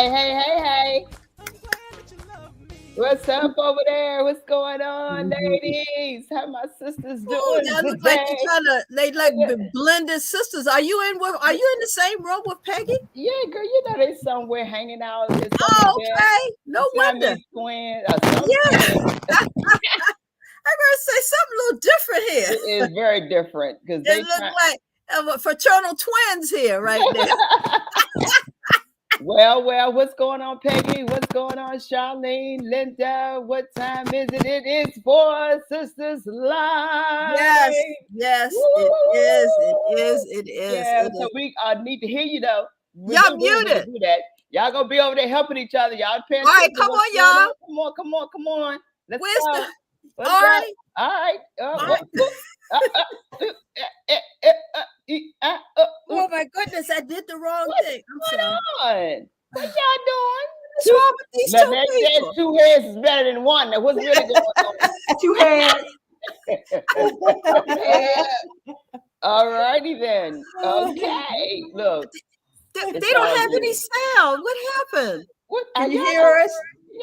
Hey. What's up over there? What's going on, ladies? How my sisters doing That look today? like you're trying to, they like blended sisters. Are you in the same room with Peggy? Yeah, girl, you know they somewhere hanging out. Okay. No wonder. Twins. Yeah. I gotta say something a little different here. It is very different because they look like fraternal twins here right now. Well, what's going on, Peggy? What's going on, Charlene, Linda? What time is it? It is 4Sisters Live. Yes, Woo! it is. Yeah, so we need to hear you though. Y'all muted. Do that. Y'all gonna be over there helping each other. Y'all paying All right, come on, y'all. Come on. Let's Where's go. All right. Oh my goodness, I did the wrong thing. I'm sorry. What y'all doing? What's wrong with these two people? 2 heads is better than one. Now, what's really going on? 2 heads. All righty then. Okay. Look. They don't have any sound. What happened? Can you hear us?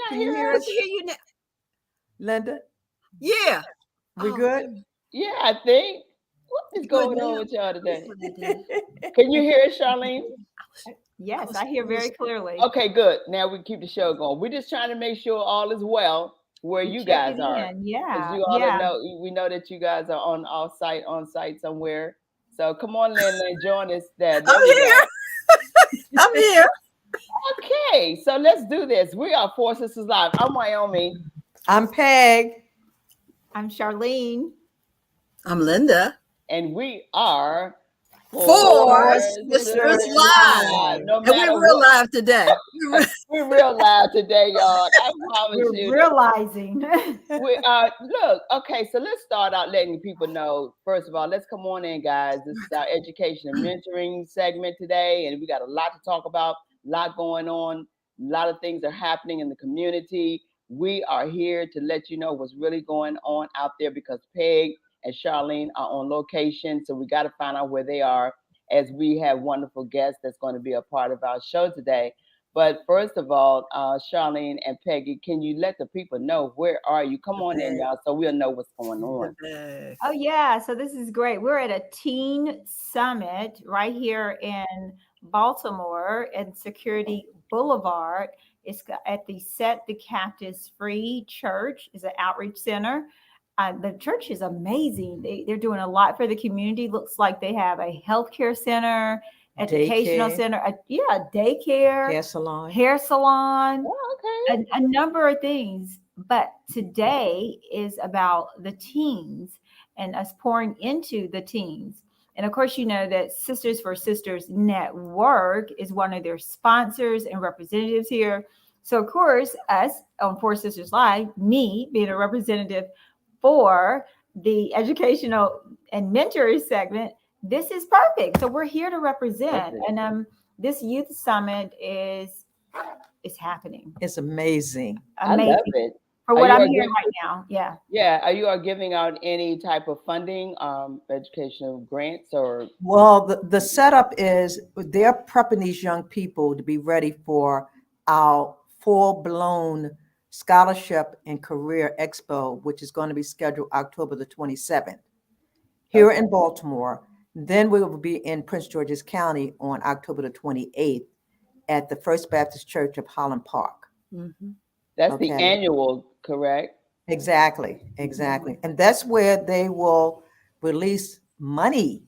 Can you hear us? I can hear you now. Linda? Yeah. We good? Yeah, I think. What is going on with y'all today? Can you hear us, Charlene? Yes, I hear very clearly. Okay, good. Now we keep the show going. We're just trying to make sure all is well where you guys are. Yeah. You all know, we know that you guys are on site somewhere. So come on, Linda, join us there. I'm here. I'm here. Okay, so let's do this. We are 4Sisters Live. I'm Wyoming. I'm Peg. I'm Charlene. I'm Linda. And we are 4Sisters Live. No and we're real live today. We're real live today, y'all. I promise you. Realizing. Look, okay, so let's start out letting people know. First of all, let's come on in, guys. This is our education and mentoring segment today, and we got a lot to talk about, a lot going on, a lot of things are happening in the community. We are here to let you know what's really going on out there because Peg and Charlene are on location, so we got to find out where they are as we have wonderful guests that's going to be a part of our show today. But first of all, Charlene and Peggy, can you let the people know where are you? Come on in, y'all, so we'll know what's going on. Oh, yeah. So this is great. We're at a teen summit right here in Baltimore and Security Boulevard. It's at the Set the Captives Free Church. It's an outreach center. The church is amazing. They're doing a lot for the community. Looks like they have a healthcare center, educational center, daycare, hair salon, a number of things. But today is about the teens and us pouring into the teens. And of course, you know that Sisters for Sisters Network is one of their sponsors and representatives here. So of course, us on 4Sisters Live, me being a representative for the educational and mentoring segment, this is perfect. So we're here to represent. And this youth summit is happening. It's amazing. I love it. For what I'm hearing right now. Yeah. Yeah. Are you giving out any type of funding, educational grants or? Well, the setup is they're prepping these young people to be ready for our full-blown Scholarship and Career Expo, which is going to be scheduled October the 27th here in Baltimore. Then we will be in Prince George's County on October the 28th at the First Baptist Church of Holland Park. Mm-hmm. That's the annual, correct? Exactly. And that's where they will release money.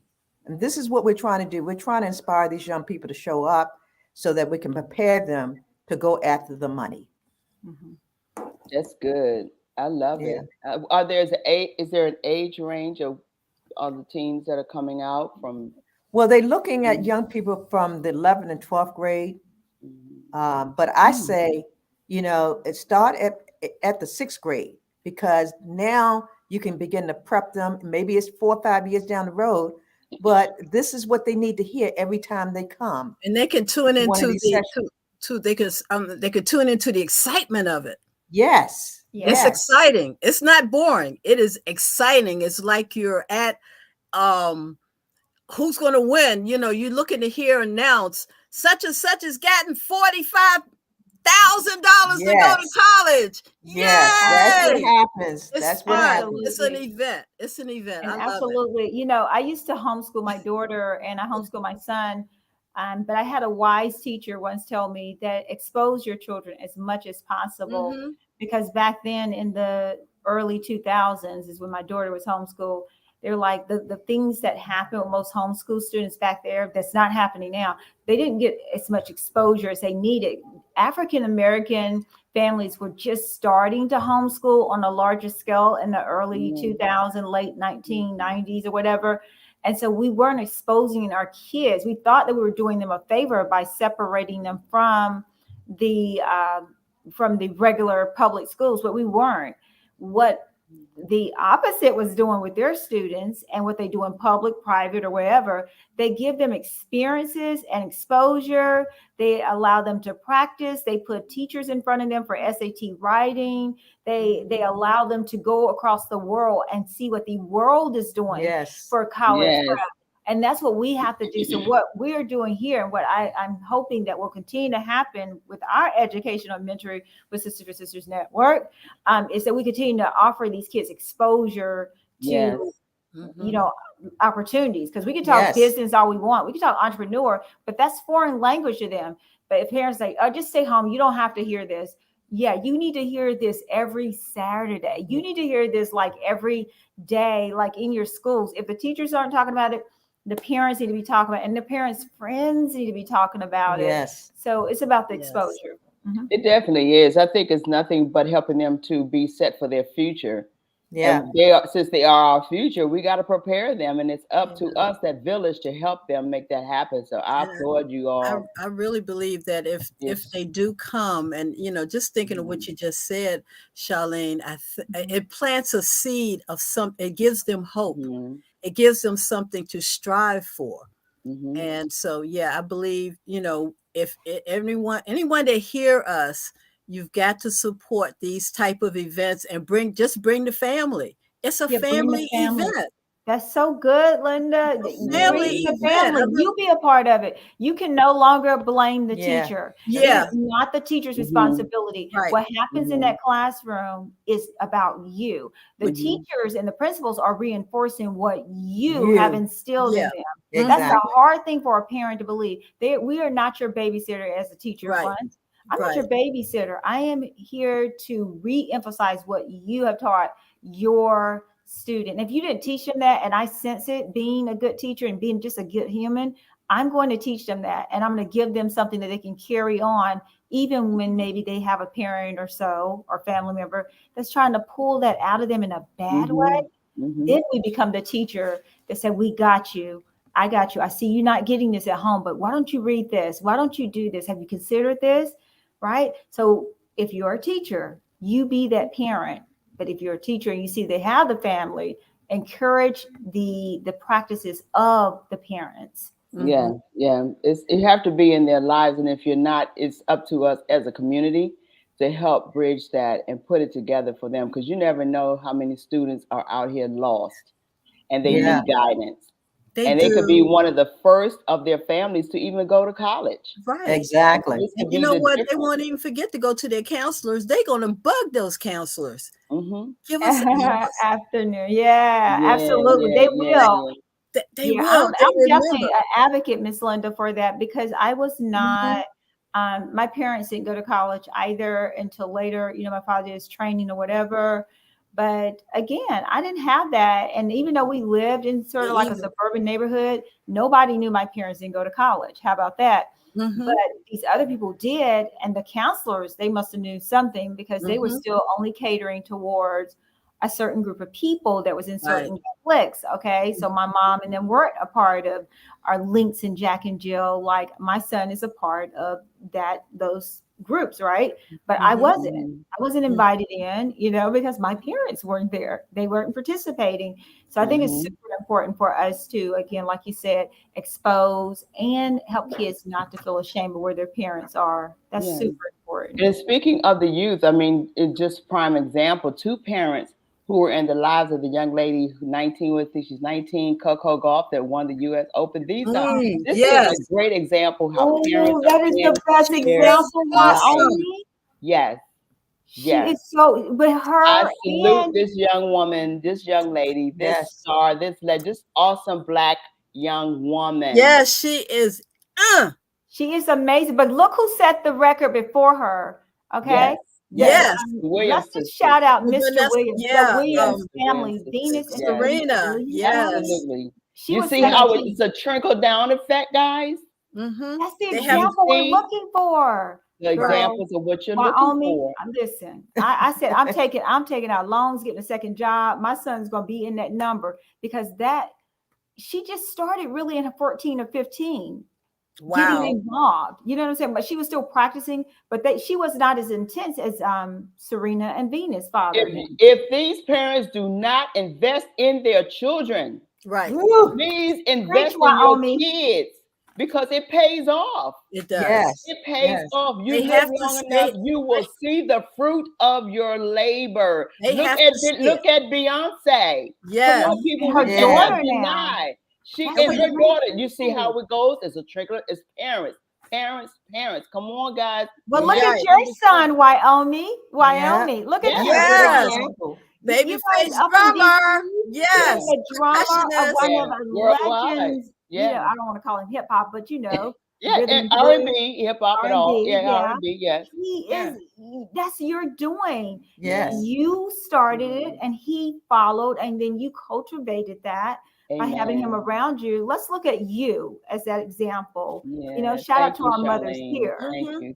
And this is what we're trying to do. We're trying to inspire these young people to show up so that we can prepare them to go after the money. Mm-hmm. That's good. I love it. Is there an age range of the teens that are coming out from? Well, they're looking at young people from the 11th and 12th grade. But I say, it start at the 6th grade because now you can begin to prep them. Maybe it's 4 or 5 years down the road, but this is what they need to hear every time they come. And they can tune into they can tune into the excitement of it. Yes. It's exciting. It's not boring. It is exciting. It's like you're at who's going to win. You're looking to hear announce such and such has gotten 45 to go to college. Yes, that's what Yay! happens. It's That's what fun. happens. It's an event. It's an event. And I love it. absolutely, you know, I used to homeschool my daughter and I homeschool my son. But I had a wise teacher once tell me that expose your children as much as possible, Mm-hmm. because back then in the early 2000s is when my daughter was homeschooled. They're like the things that happen with most homeschool students back there that's not happening now. They didn't get as much exposure as they needed. African American families were just starting to homeschool on a larger scale in the early 2000s, late 1990s or whatever. And so we weren't exposing our kids. We thought that we were doing them a favor by separating them from the regular public schools, but we weren't. What the opposite was doing with their students and what they do in public, private, or wherever, they give them experiences and exposure. They allow them to practice. They put teachers in front of them for SAT writing. They allow them to go across the world and see what the world is doing for college prep. And that's what we have to do. So what we're doing here and what I'm hoping that will continue to happen with our educational mentoring with Sisters for Sisters Network is that we continue to offer these kids exposure to, you know, opportunities. Because we can talk business all we want. We can talk entrepreneur, but that's foreign language to them. But if parents say, oh, just stay home, you don't have to hear this. Yeah, you need to hear this every Saturday. You need to hear this like every day, like in your schools. If the teachers aren't talking about it, the parents need to be talking about it, and the parents' friends need to be talking about it. So it's about the exposure. It definitely is. I think it's nothing but helping them to be set for their future. And since they are our future, we got to prepare them, and it's up to us, that village, to help them make that happen. So I applaud you all. I really believe that if they do come, and you know, just thinking of what you just said, Charlene, it plants a seed of something. It gives them hope. It gives them something to strive for. And so, yeah, I believe, you know, if anyone that hear us, you've got to support these type of events and bring the family. It's a family event. That's so good, Linda. Family event. You be a part of it. You can no longer blame the teacher. Yeah. It's not the teacher's responsibility. What happens in that classroom is about you. The teachers and the principals are reinforcing what you have instilled in them. That's a hard thing for a parent to believe. We are not your babysitter as a teacher once. I'm not your babysitter. I am here to re-emphasize what you have taught your student. If you didn't teach them that, and I sense it being a good teacher and being just a good human, I'm going to teach them that, and I'm going to give them something that they can carry on, even when maybe they have a parent or so or family member that's trying to pull that out of them in a bad way. Then we become the teacher that said, we got you. I got you. I see you not getting this at home, but why don't you read this? Why don't you do this? Have you considered this? Right? So if you're a teacher, you be that parent. But if you're a teacher and you see they have the family, encourage the practices of the parents. You have to be in their lives, and if you're not, it's up to us as a community to help bridge that and put it together for them, because you never know how many students are out here lost and they need guidance. They could be one of the first of their families to even go to college. Exactly. And you know what? They won't even forget to go to their counselors. They're going to bug those counselors. Give us an afternoon. Absolutely. They will. They will. I'm definitely an advocate, Miss Linda, for that, because I was not. My parents didn't go to college either until later. You know, my father did his training or whatever. But again, I didn't have that. And even though we lived in sort of like a suburban neighborhood, nobody knew my parents didn't go to college. How about that? But these other people did. And the counselors, they must have knew something, because they were still only catering towards a certain group of people that was in certain cliques. Okay. So my mom and them weren't a part of our Links and Jack and Jill. Like my son is a part of those groups, right? But I wasn't invited in, you know, because my parents weren't there. They weren't participating. So I think it's super important for us to, again, like you said, expose and help kids not to feel ashamed of where their parents are. That's super important. And speaking of the youth, I mean, it's just prime example, two parents who were in the lives of the young lady who 19 with me. She's 19, Coco Golf, that won the U.S. Open. This yes. is a great example how Oh, parents that is the best example, Naomi. Yes. She is so, but her I salute and this young woman, this young lady, this star, this awesome Black young woman. Yes, she is. She is amazing. But look who set the record before her. Okay. Yes. Williams let's just shout out Mr. Vanessa, Williams. yeah, the Williams family, Venus and Serena. Yes. Absolutely. She you was see how it's a trickle down effect, guys? That's the example we're looking for. The examples of what you're looking for. Listen, I said I'm taking out loans, getting a second job. My son's gonna be in that number because she just started really in her 14 or 15. Getting involved, you know what I'm saying? But she was still practicing, but she was not as intense as Serena and Venus' father. If these parents do not invest in their children, please invest in your kids, because it pays off. It does. Yes. It pays off. You live long enough, you will see the fruit of your labor. Look at Beyonce. Yes. Come on, people, her daughter deny. She and her daughter. You see how it goes? It's a trickle. It's parents. Come on, guys. But look at your son, Wyoming. Look at him. Babyface drummer. Yes. A drummer, one of the legends. You know, I don't want to call him hip hop, but you know. And R&B, hip hop and all. R&B, yes. He is, that's your doing. Yes. You started it and he followed, and then you cultivated that. By having him around you. Let's look at you as that example. You know, shout out to our mothers here.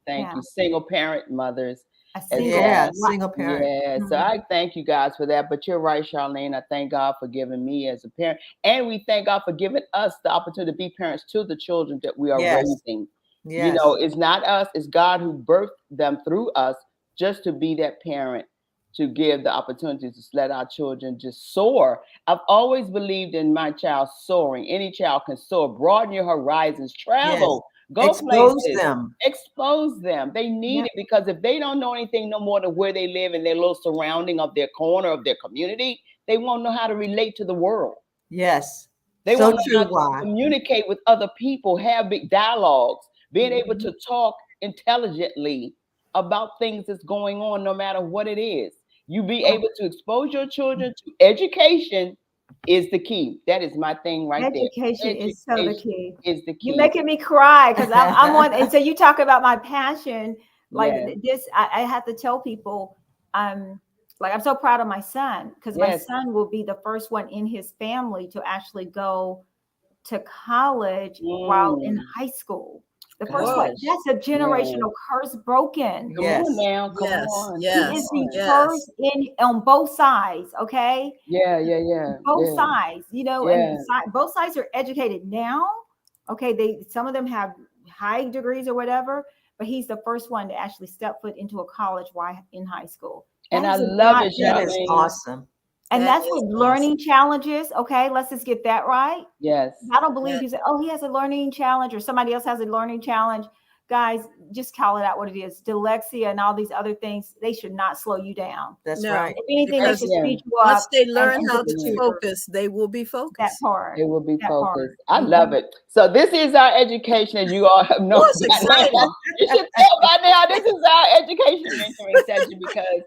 Thank you. Single parent mothers. Single parent. Yeah. So I thank you guys for that. But you're right, Charlene. I thank God for giving me as a parent. And we thank God for giving us the opportunity to be parents to the children that we are raising. Yes. You know, it's not us, it's God who birthed them through us just to be that parent, to give the opportunity to let our children just soar. I've always believed in my child soaring. Any child can soar. Broaden your horizons. Travel. Go expose them. They need it, because if they don't know anything no more than where they live in their little surrounding of their corner of their community, they won't know how to relate to the world. Yes. They won't know how to communicate with other people, have big dialogues, being able to talk intelligently about things that's going on, no matter what it is. You be able to expose your children to education is the key. That is my thing right there. Education is so the key. Is the key. You're making me cry because I'm on. And so you talk about my passion, like this. I have to tell people, I'm so proud of my son, because my son will be the first one in his family to actually go to college while in high school. The first one. That's a generational curse broken. Come on now. Come on. He is the first on both sides. Okay. Both sides. You know, and both sides are educated now. Okay. Some of them have high degrees or whatever, but he's the first one to actually step foot into a college while in high school. And I love it. That is awesome. And that's with learning challenges. Okay, let's just get that right. Yes. I don't believe you say, oh, he has a learning challenge or somebody else has a learning challenge. Guys, just call it out what it is. Dyslexia and all these other things, they should not slow you down. That's right. If anything, they should speed you up. Once they learn how to focus, they will be focused. That part. They will be focused. I love it. So this is our education, as you all have known. You should tell by now, this is our education mentoring session, because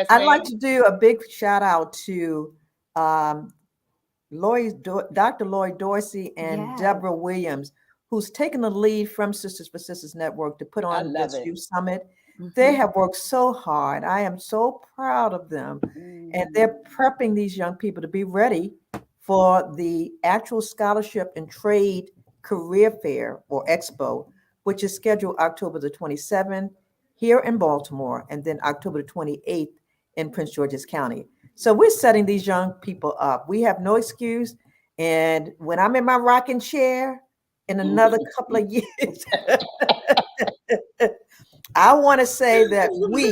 I'd like to do a big shout out to Dr. Lloyd Dorsey and Deborah Williams, who's taken the lead from Sisters for Sisters Network to put on this youth summit. They have worked so hard. I am so proud of them. And they're prepping these young people to be ready for the actual scholarship and trade career fair, or expo, which is scheduled October the 27th here in Baltimore, and then October the 28th in Prince George's County. So we're setting these young people up. We have no excuse. And when I'm in my rocking chair in another couple of years, I want to say that we,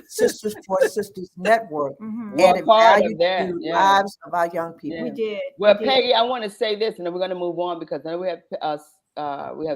Sisters for Sisters Network, added value to the lives of our young people. We did. Well, Peggy, I want to say this, and then we're going to move on, because then we have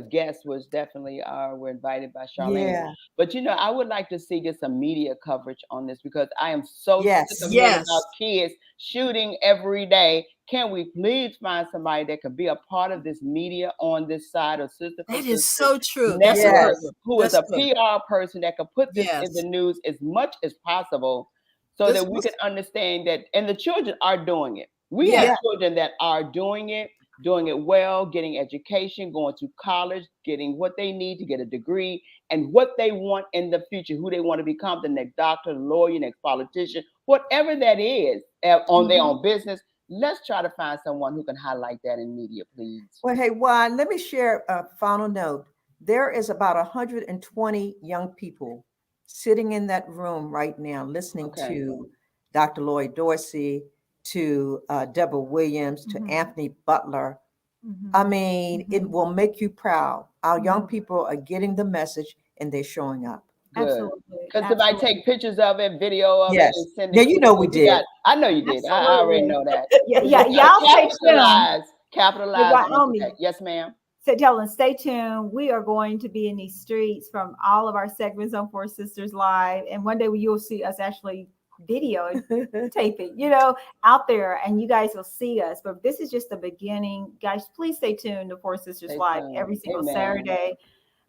guests was definitely were invited by Charlene. Yeah. But I would like to see get some media coverage on this because I am so sick Yes. of hearing about kids shooting every day. Can we please find somebody that could be a part of this media on this side of Sister for That Sister is so true. Network, Yes. who is That's a PR person that could put this in Yes. the news as much as possible so that we can understand that, and the children are doing it. We have children that are doing it well, getting education, going to college, getting what they need to get a degree, and what they want in the future, who they want to become, the next doctor, lawyer, next politician, whatever that is on their own business. Let's try to find someone who can highlight that in media, please. Well, hey, Juan, let me share a final note. There is about 120 young people sitting in that room right now listening to Dr. Lloyd Dorsey, to Deborah Williams, to Anthony Butler. I mean, it will make you proud. Our young people are getting the message and they're showing up. Good. Absolutely. Because somebody take pictures of it, video of Yes. it, and send it. Yeah, you know we did. I know you did. I already know that. Yeah, y'all stay tuned. Capitalize. Wyoming. Yes, ma'am. So Dylan, stay tuned. We are going to be in these streets from all of our segments on 4Sisters Live. And one day you'll see us actually video taping, out there, and you guys will see us. But this is just the beginning. Guys, please stay tuned to 4Sisters Live every single Saturday.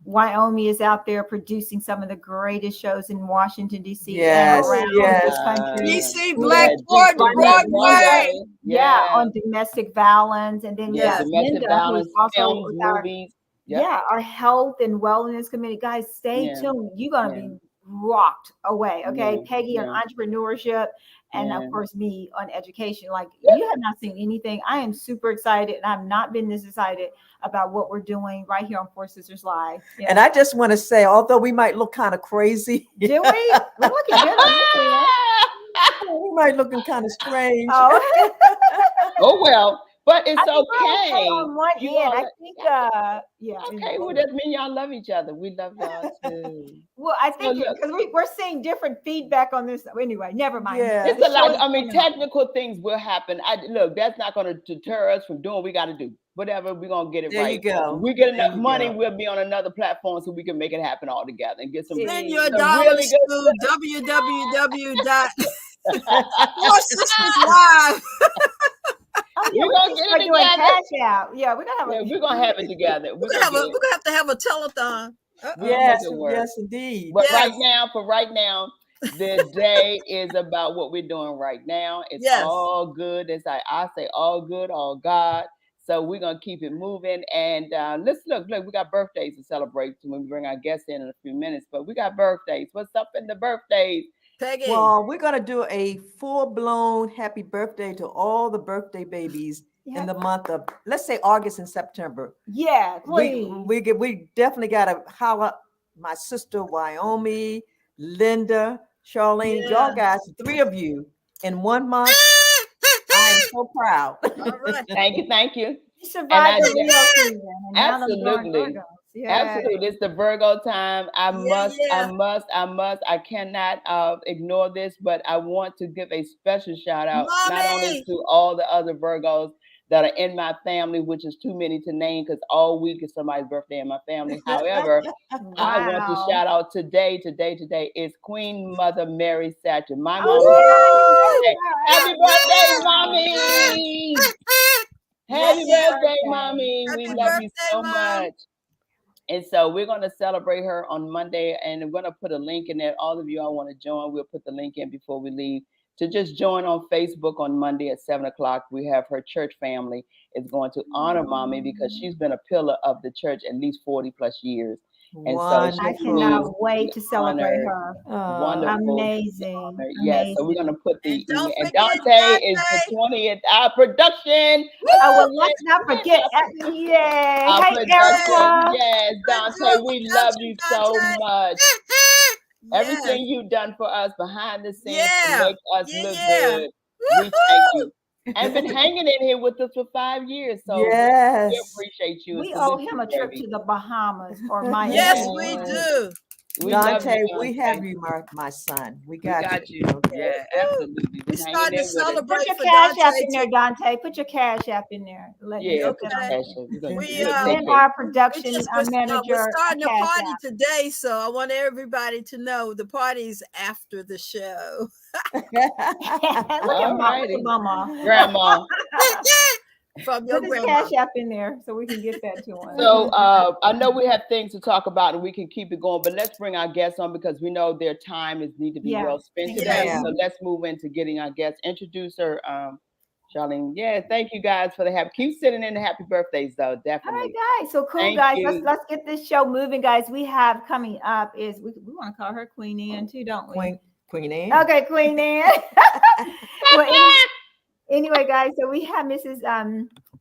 Wyoming is out there producing some of the greatest shows in Washington, D.C. and around this country. D.C. Blackboard Broadway. Yeah, on domestic violence. And then domestic violence, also films, movies. Our health and wellness committee. Guys, stay tuned. You're going to be rocked away. Okay. Peggy on entrepreneurship. And of course, me on education. Like, you have not seen anything. I am super excited, and I've not been this excited about what we're doing right here on 4Sisters Live. And I just want to say, although we might look kind of crazy, do we? We're looking good. We might looking kind of strange. Oh well. But it's okay. On one end, I think, okay, well, that means y'all love each other. We love y'all too. Well, I think because we're seeing different feedback on this. Anyway, never mind. Yeah. It's a lot. I mean, technical things will happen. Look, that's not going to deter us from doing what we got to do. Whatever, we're going to get it right. There you go. We get enough money, we'll be on another platform so we can make it happen all together and get some. Send your dollars to www.4SistersLive. We're gonna get it together. Cash out. Yeah, we're gonna have it together. We're gonna have to have a telethon. Yes, indeed. But right now, the day is about what we're doing right now. It's all good. It's like I say, all good, all God. So we're gonna keep it moving. And let's look. We got birthdays to celebrate when we bring our guests in a few minutes. But we got birthdays. What's up in the birthdays? Peggy. Well, we're going to do a full-blown happy birthday to all the birthday babies in the month of, let's say, August and September. Yeah, please. We definitely got to holler my sister, Wyoming, Linda, Charlene, y'all guys, 3 of you in 1 month. I am so proud. All right. Thank you. You survived the Leo season. Absolutely. Absolutely. It's the Virgo time. I cannot ignore this, but I want to give a special shout out, not only to all the other Virgos that are in my family, which is too many to name because all week is somebody's birthday in my family. However, I want to shout out today is Queen Mother Mary Thatcher. My mom. Happy birthday, Mommy! Happy birthday, Mommy! We love you so much. And so we're going to celebrate her on Monday, and we're going to put a link in there. All of you all want to join, we'll put the link in before we leave to just join on Facebook on Monday at 7:00. We have her church family is going to honor Mommy because she's been a pillar of the church at least 40 plus years. And so I cannot wait to celebrate her. Wonderful. Amazing. Yes, so we're going to put and Dante is the 20th our production. Well, let's not forget. Yay. Our production. Yes, Dante, we love you so much. Everything you've done for us behind the scenes to make us look good. We thank you. And been hanging in here with us for 5 years. So we appreciate you. We owe him a trip to the Bahamas or Miami. Yes, we do. Dante, you, we have you, my son. We got you. Okay. Yeah, absolutely. We're starting to Put celebrate your for cash app Dante. in there, Dante. Put your cash app in there. Yeah, Put put your Okay. cash up. Send our production We're manager a starting a cash party app. today, so I want everybody to know the party's after the show. Look at Mama. Grandma. From your Put his grandma. cash app in there so we can get that to him. So I know we have things to talk about and we can keep it going, but let's bring our guests on because we know their time is need to be well spent today. Yeah. So let's move into getting our guests. Introduce her, Charlene. Yeah, thank you guys for the happy. Keep sending in the happy birthdays though, definitely. All right, guys. So cool, Thank guys. you. Let's get this show moving, guys. We have coming up is we want to call her Queen Anne too, don't we? Queen Anne. Okay, Queen Anne. Well, anyway, guys, so we have Mrs.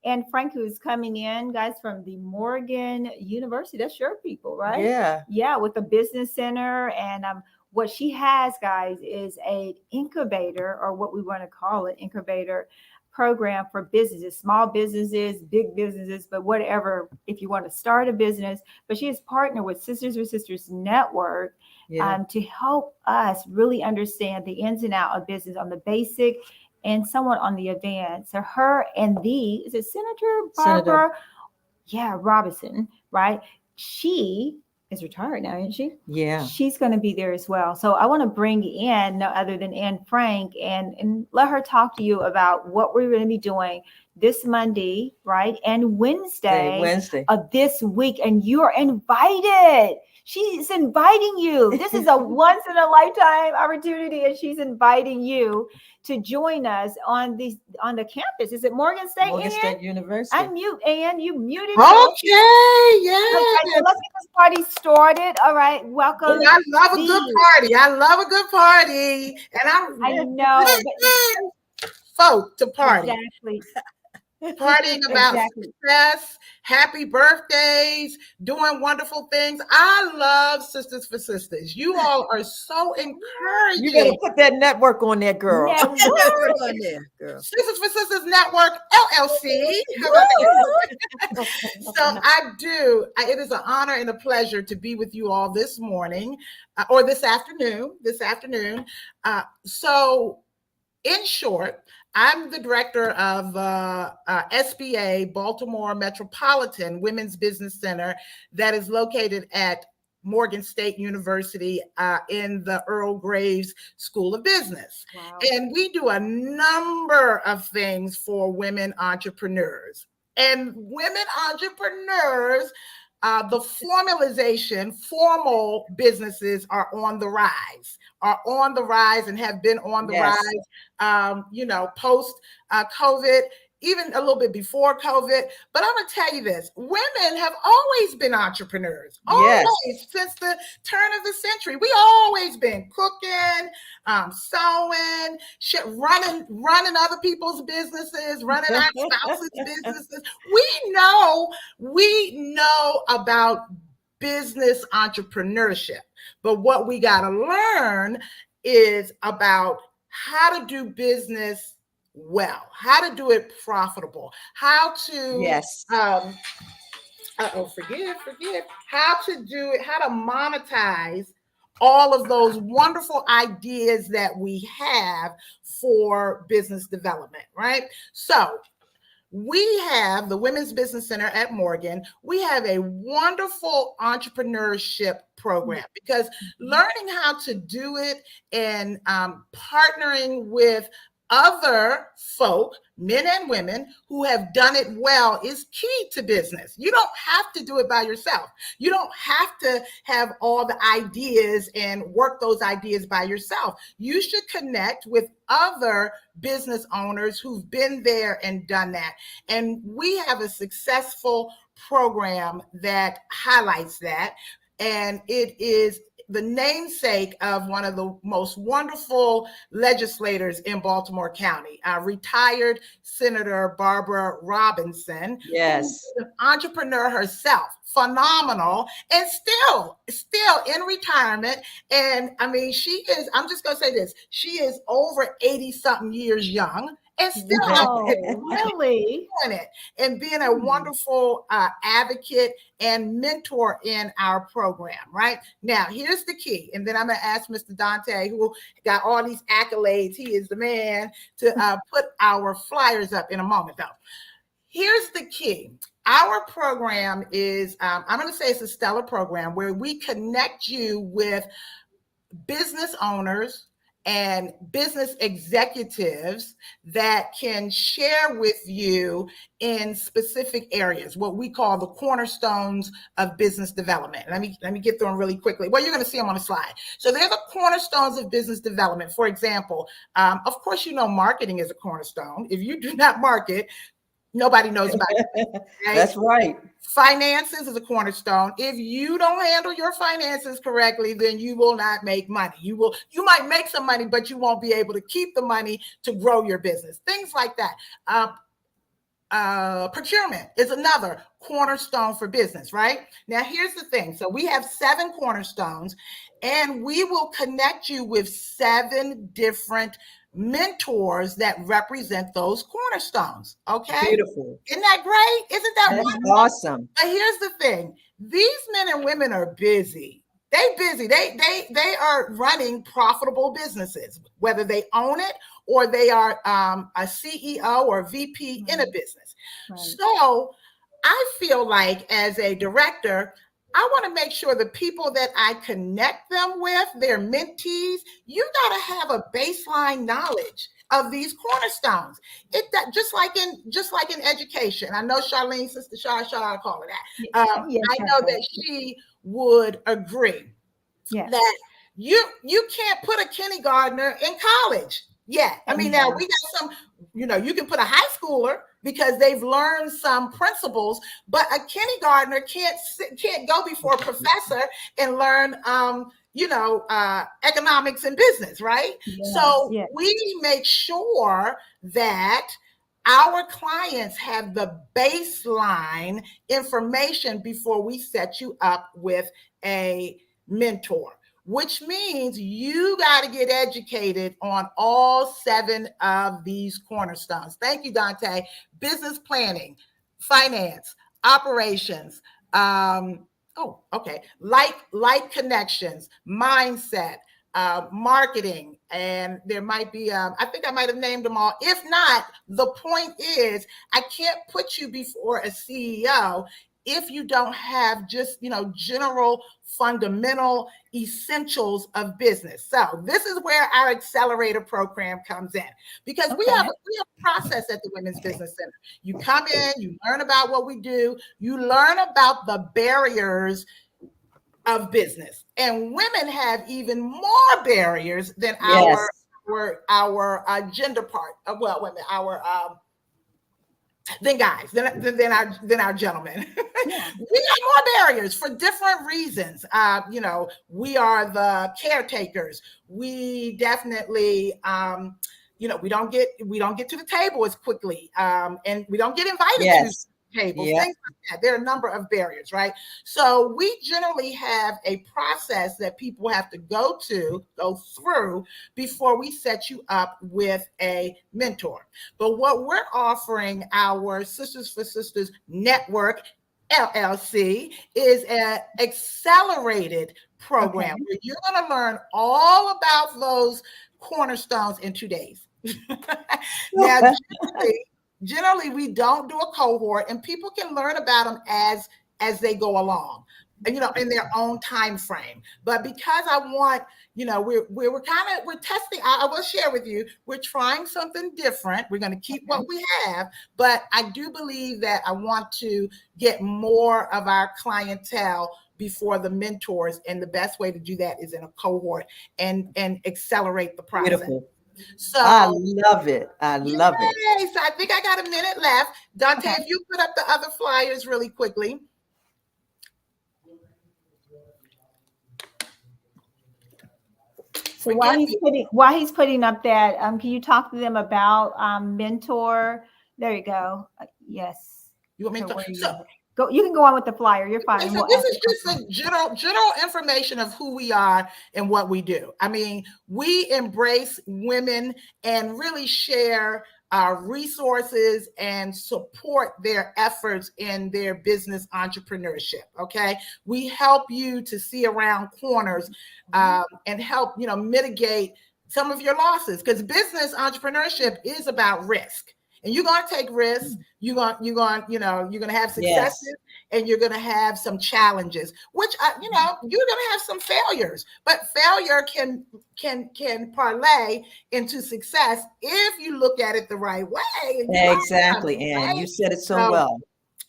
Anne Frank who's coming in, guys, from the Morgan University. That's your people, right? Yeah. Yeah, with the business center. And what she has, guys, is an incubator, or what we want to call it, incubator program for businesses, small businesses, big businesses, but whatever, if you want to start a business. But she has partnered with Sisters with Sisters Network to help us really understand the ins and out of business on the basic and somewhat on the advanced. So her and is it Senator Barbara? Yeah, Robinson, right? She is retired now, isn't she? Yeah. She's going to be there as well. So I want to bring in no other than Anne Frank and let her talk to you about what we're going to be doing this Monday, right? And Wednesday of this week. And you're invited. She's inviting you. This is a once in a lifetime opportunity, and she's inviting you to join us on the campus. Is it Morgan State? Morgan State University. Unmute, Ann. You muted. Okay, yeah. Okay, so let's get this party started. All right, welcome. And I love a good party. I love a good party, and I know. Folk to party. Exactly. Partying about success, happy birthdays, doing wonderful things. I love Sisters for Sisters. You all are so encouraging. You gotta put that network on there, girl. Sisters for Sisters Network, LLC. So I do. It is an honor and a pleasure to be with you all this morning or this afternoon. So in short, I'm the director of SBA, Baltimore Metropolitan Women's Business Center, that is located at Morgan State University in the Earl Graves School of Business. Wow. And we do a number of things for women entrepreneurs. And women entrepreneurs, the formal businesses are on the rise and have been on the rise, post COVID, even a little bit before COVID. But I'm going to tell you this, women have always been entrepreneurs, since the turn of the century. We always been cooking, sewing, running other people's businesses, running our spouses' businesses. We know about business entrepreneurship, but what we got to learn is about how to do business well, how to do it profitable, how to how to do it, how to monetize all of those wonderful ideas that we have for business development, right? So we have the Women's Business Center at Morgan. We have a wonderful entrepreneurship program because learning how to do it and partnering with other folk, men and women who have done it well is key to business. You don't have to do it by yourself. You don't have to have all the ideas and work those ideas by yourself. You should connect with other business owners who've been there and done that. And we have a successful program that highlights that. And it is the namesake of one of the most wonderful legislators in Baltimore County, retired Senator Barbara Robinson. Yes. Who's an entrepreneur herself, phenomenal, and still in retirement. And I mean, I'm just going to say this, she is over 80 something years young. and still Whoa, really doing it and being a wonderful advocate and mentor in our program. Right now, here's the key, and then I'm going to ask Mr. Dante, who got all these accolades. He is the man to put our flyers up in a moment, though. Here's the key. Our program is, I'm going to say it's a stellar program where we connect you with business owners and business executives that can share with you in specific areas, what we call the cornerstones of business development. Let me get through them really quickly. Well, you're going to see them on the slide. So they're the cornerstones of business development. For example, of course, marketing is a cornerstone. If you do not market, nobody knows about it. Right? That's right. Finances is a cornerstone. If you don't handle your finances correctly, then you will not make money. You might make some money, but you won't be able to keep the money to grow your business. Things like that. Procurement is another cornerstone for business, right? Now, here's the thing. So we have 7 cornerstones, and we will connect you with 7 different mentors that represent those cornerstones. Okay. Beautiful. Isn't that great? Isn't that wonderful? Awesome. But here's the thing. These men and women are busy. They busy. They are running profitable businesses, whether they own it or they are a CEO or VP in a business. Right. So I feel like as a director, I want to make sure the people that I connect them with, their mentees, you got to have a baseline knowledge of these cornerstones. Just like in education. I know Charlene, Sister Shar, I call her that. Yes, I know that she would agree that you can't put a kindergartner in college. Yeah, I mean, now we got some, you can put a high schooler because they've learned some principles, but a kindergartner can't go before a professor and learn, economics and business, right? Yes, so we make sure that our clients have the baseline information before we set you up with a mentor, which means you got to get educated on all 7 of these cornerstones. Thank you, Dante. Business planning, finance, operations, like connections, mindset, marketing, and there might be, I think I might have named them all. If not, the point is, I can't put you before a CEO if you don't have just, general fundamental essentials of business. So this is where our accelerator program comes in, because we have a process at the Women's Business Center. You come in, you learn about what we do, you learn about the barriers of business, and women have even more barriers than our gender part. Than guys, than our gentlemen. We got more barriers for different reasons. We are the caretakers. We definitely, we don't get to the table as quickly, and we don't get invited to tables, things like that. There are a number of barriers, right? So we generally have a process that people have to go through before we set you up with a mentor. But what we're offering our Sisters for Sisters Network LLC is an accelerated program where you're going to learn all about those cornerstones in 2 days. Now, generally, we don't do a cohort, and people can learn about them as they go along, in their own time frame. But because I want, we're testing. I will share with you, we're trying something different. We're going to keep what we have, but I do believe that I want to get more of our clientele before the mentors, and the best way to do that is in a cohort and accelerate the process. Beautiful. So I love it. I love it. So I think I got a minute left. Dante, if you put up the other flyers really quickly. So while he's putting up that, can you talk to them about mentor? There you go. Yes. You want me to? You can go on with the flyer. You're fine. Okay, so this is just a general information of who we are and what we do. I mean, we embrace women and really share resources and support their efforts in their business entrepreneurship. Okay, we help you to see around corners and help mitigate some of your losses, because business entrepreneurship is about risk. And you're going to take risks. You're going to have successes, and you're going to have some challenges, which you're going to have some failures. But failure can parlay into success if you look at it the right way. Exactly, Ann. You said it so well.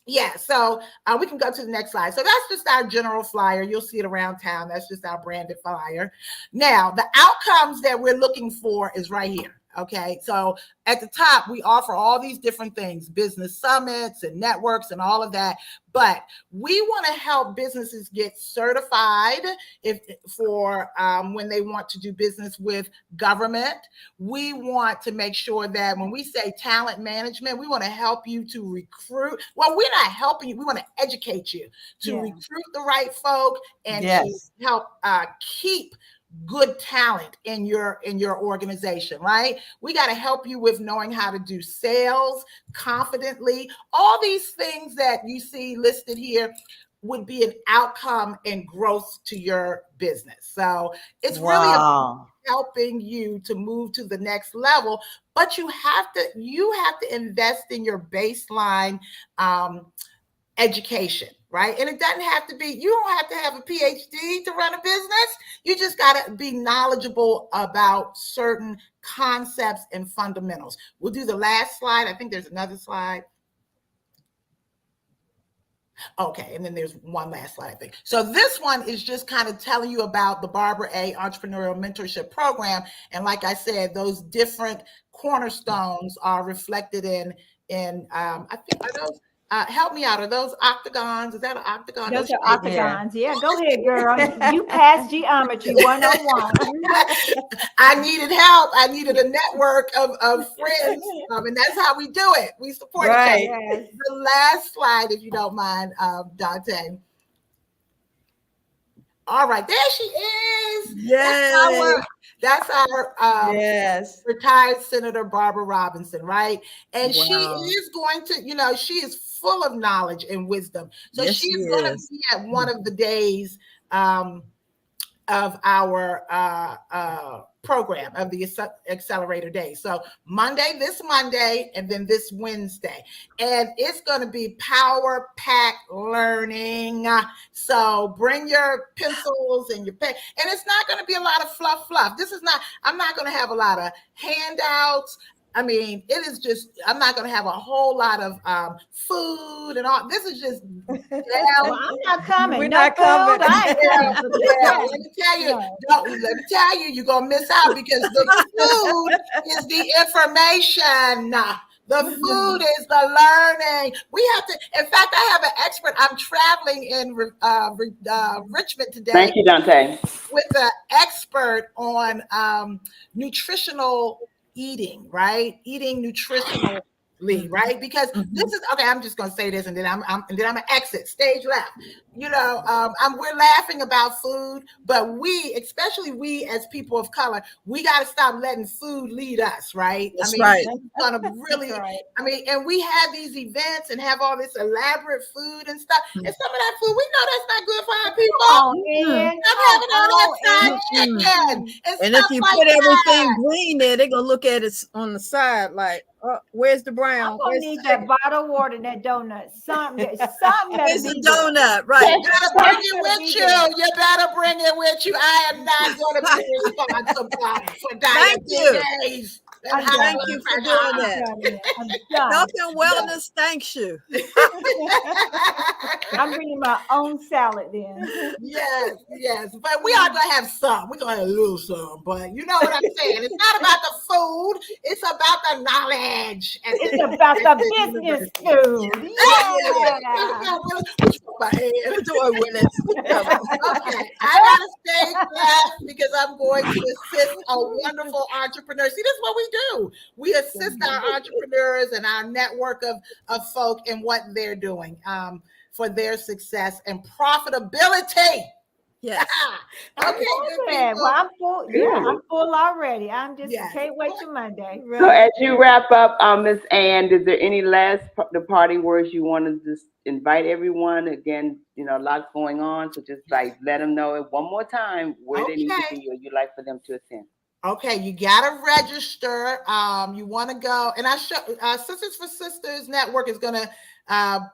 Yeah, so we can go to the next slide. So that's just our general flyer. You'll see it around town. That's just our branded flyer. Now, the outcomes that we're looking for is right here. Okay, so at the top, we offer all these different things, business summits and networks and all of that. But we want to help businesses get certified for when they want to do business with government. We want to make sure that when we say talent management, we want to help you to recruit. Well, we're not helping you. We want to educate you to recruit the right folk and to help keep good talent in your organization, right? We got to help you with knowing how to do sales confidently. All these things that you see listed here would be an outcome and growth to your business. So it's really about helping you to move to the next level, but you have to invest in your baseline education, right? And it doesn't have to be, you don't have to have a PhD to run a business. You just got to be knowledgeable about certain concepts and fundamentals. We'll do the last slide. I think there's another slide. Okay, and then there's one last slide, I think. So this one is just kind of telling you about the Barbara A. Entrepreneurial Mentorship Program. And like I said, those different cornerstones are reflected in I think, are those, help me out. Are those octagons? Is that an octagon? Those are octagons. Yeah, go ahead, girl. You passed geometry 101. I needed help. I needed a network of friends. And that's how we do it. We support each other. Yes. The last slide, if you don't mind, Dante. All right, there she is. Yes. That's our retired Senator Barbara Robinson, right? And she is going to, she is full of knowledge and wisdom. So she's going to be at one of the days of our program, of the Accelerator Day. So this Monday, and then this Wednesday. And it's going to be power-packed learning. So bring your pencils and your pen. And it's not going to be a lot of fluff. I'm not going to have a lot of handouts. I mean, it is just, I'm not going to have a whole lot of food and all. This is just, well, I'm not coming. We're not coming. Let me tell you, you're going to miss out, because the food is the information. The food is the learning. We have to, in fact, I have an expert. I'm traveling in Richmond today. Thank you, Dante. With an expert on nutritional eating, right? Eating nutritionally, right? Because this is okay. I'm just gonna say this, and then I'm gonna exit stage left. We're laughing about food, but especially we as people of color, we got to stop letting food lead us, right? That's right. It's gonna really. Right. And we have these events and have all this elaborate food and stuff, and some of that food we know that's not good for our people. I'm having all that fried chicken and if you put everything green there, they're gonna look at it on the side like, where's the brown? I'm gonna need that bottle of water, that donut, something. It's a donut, right? You better bring it with you. You better bring it with you. I am not going to be responsible for diabetes. Thank you for doing that. Health and wellness thanks you. I'm bringing my own salad then. Yes. But we are going to have some. We're going to have a little some. But you know what I'm saying? It's not about the food. It's about the knowledge. And it's about the business food. Okay. I got to stay left because I'm going to assist a wonderful entrepreneur. See, this is what we do. We assist our entrepreneurs and our network of folk in what they're doing for their success and profitability. Yes. Okay, good people. Well, I'm full. Yeah, I'm full already. I'm just Yes. can't wait till Monday. So as you wrap up, Miss Ann, is there any last the party words you want to just invite everyone? Again, you know, lots going on, so just like let them know it one more time where they need to be, or you'd like for them to attend. Okay, you gotta register. You want to go, and Sisters for Sisters Network is gonna